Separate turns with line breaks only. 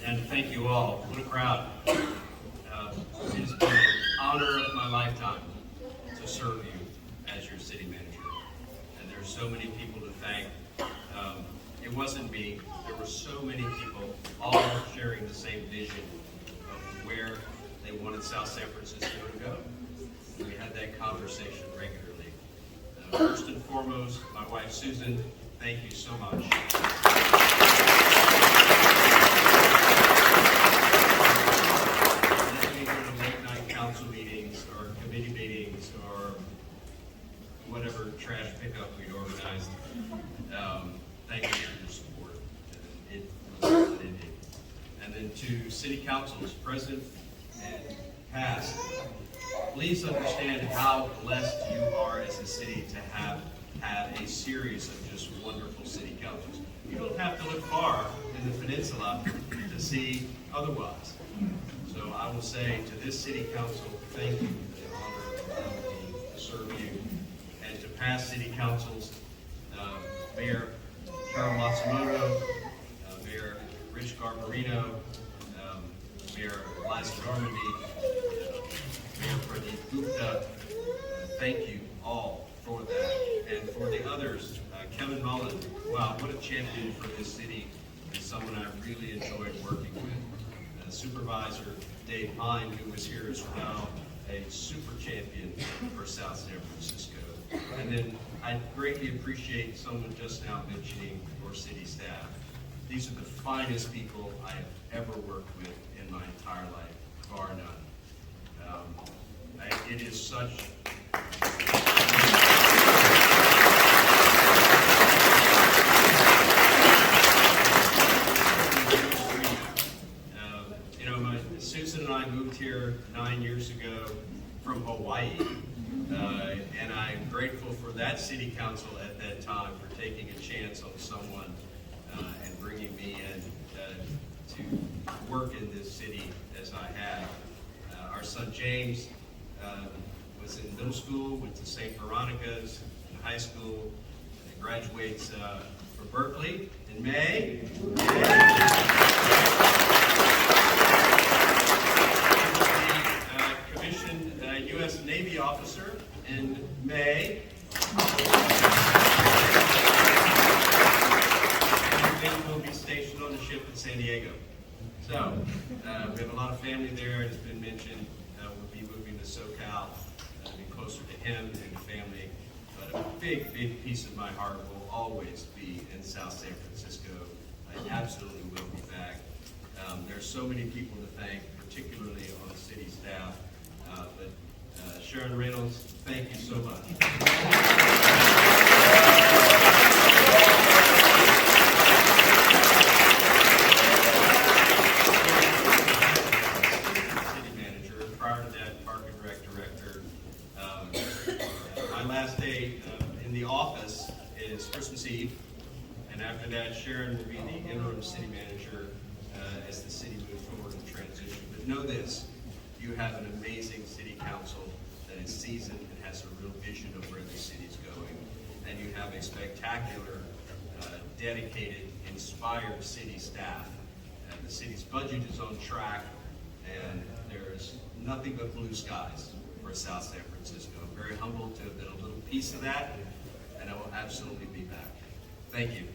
and thank you all. What a crowd. It has been an honor of my lifetime to serve you as your city manager. And there's so many people to thank. It wasn't me. There were so many people all sharing the same vision of where they wanted South San Francisco to go. We had that conversation regularly. First and foremost, my wife Susan, thank you so much. Late night council meetings or committee meetings or whatever trash pickup we'd organized. Thank you for your support. It was unending. And then to city councils, present and past, please understand how blessed you are as a city to have had a series of just wonderful city councils. You don't have to look far in the peninsula to see otherwise. So I will say to this city council, thank you for the honor of allowing me to serve you. And to past city councils, Mayor Carol Matsumoto, Mayor Rich Garbarino, Mayor Liza Normandy, Mayor Pradeep Gupta, thank you all for that. And for the others, Kevin Mullen, wow, what a champion for this city, and someone I really enjoyed working with. Supervisor Dave Hine, who was here as well, a super champion for South San Francisco. And then I greatly appreciate someone just now mentioning your city staff. These are the finest people I have ever worked with in my entire life, bar none. It is such Susan and I moved here 9 years ago from Hawaii, and I'm grateful for that city council at that time for taking a chance on someone and bringing me in to work in this city as I have. Our son James was in middle school, went to St. Veronica's in high school, and graduates from Berkeley in May. U.S. Navy officer in May. And will be stationed on the ship in San Diego. So we have a lot of family there. It's been mentioned we'll be moving to SoCal, be closer to him and family. But a big, big piece of my heart will always be in South San Francisco. I absolutely will be back. There's so many people to thank, particularly on the city staff. But Sharon Reynolds, thank you so much. City manager, prior to that, Park and Rec director. My last day in the office is Christmas Eve, and after that, Sharon will be the interim city manager as the city moves forward in transition. But know this. You have an amazing city council that is seasoned and has a real vision of where the city's going. And you have a spectacular, dedicated, inspired city staff. And the city's budget is on track, and there's nothing but blue skies for South San Francisco. I'm very humbled to have been a little piece of that, and I will absolutely be back. Thank you.